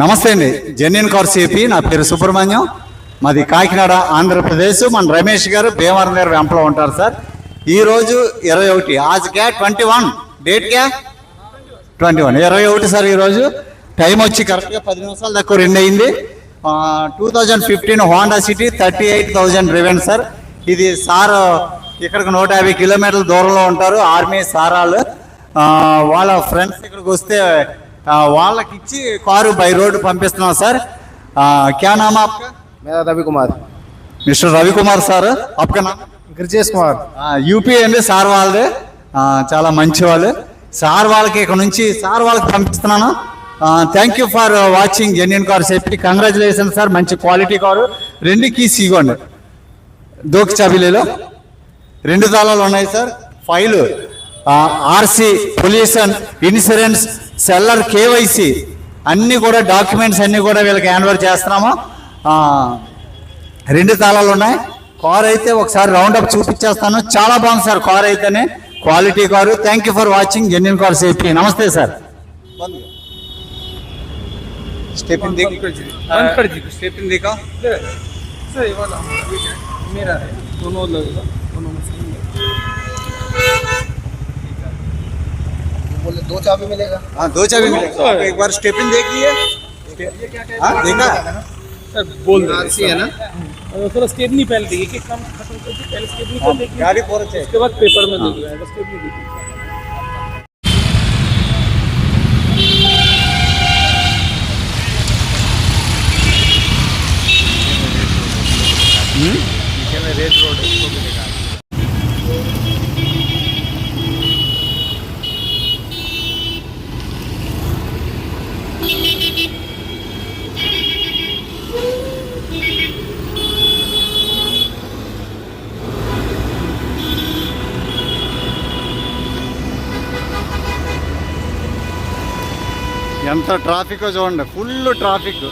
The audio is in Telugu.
నమస్తే అండి, జెన్యున్ కార్స్ ఏపీ. నా పేరు సుబ్రహ్మణ్యం, మాది కాకినాడ, ఆంధ్రప్రదేశ్. మన రమేష్ గారు భీమవరం గారు వెంపలో ఉంటారు సార్. ఈరోజు 21, ఆజ్ క్యా 21, డేట్ క్యా 21, 21 సార్. ఈరోజు టైం వచ్చి కరెక్ట్గా 10 నిమిషాలు తక్కువ 2 అయింది. 2015 హోండా సిటీ 38,000 రివెన్ సార్. ఇది సార్ ఇక్కడికి 150 కిలోమీటర్ల దూరంలో ఉంటారు, ఆర్మీ సారాలు. వాళ్ళ ఫ్రెండ్స్ ఇక్కడికి వస్తే వాళ్ళకి ఇచ్చి కారు బై రోడ్ పంపిస్తున్నాం సార్. క్యా నామ్ ఆప్కా? मेरा रवि कुमार। Mister Ravi Kumar sir. ఆప్కా నామ్? गिरजेश कुमार। యూపీ అండి సార్ వాళ్ళదే. చాలా మంచి వాళ్ళు సార్. వాళ్ళకి ఇక్కడ నుంచి సార్ వాళ్ళకి పంపిస్తున్నాను. Thank you for watching genuine car safety. Congratulation sir, మంచి క్వాలిటీ కారు. 2 కీస్ ఇవ్వండి, దోకి చాబీలలో 2 తాళాలు ఉన్నాయి sir. File, RC, pollution, insurance, seller, KYC అన్నీ కూడా డాక్యుమెంట్స్ అన్నీ కూడా వీళ్ళకి హ్యాండ్ ఓవర్ చేస్తున్నాము. 2 తాళాలు ఉన్నాయి. కార్ అయితే ఒకసారి రౌండ్ అప్ చూపించేస్తాను. చాలా బాగుంది సార్ కార్ అయితేనే, quality car. Thank you for watching genuine car safety. నమస్తే సార్. స్టెపిన్ స్టెపిన్ దిగా सर ये वाला मेरा है, दोनों लगेगा, दोनों में सेम है। बोले 2 चाबी मिलेगा। हाँ 2 चाबी मिलेगा। एक बार स्टेपिन देख लिए? देखा? सर बोल दो आरसी है ना? थोड़ा स्टेपनी पहले देखिए कि काम खत्म कर दीजिए, पहले स्टेपनी कर देखिए, गाड़ी पूरा चेक, उसके बाद पेपर में देख लेगा, स्टेपनी देखिए। नीचे में रेड रोड है, उसको भी दिखा। ఎంత ట్రాఫిక్ చూడండి, ఫుల్ ట్రాఫిక్.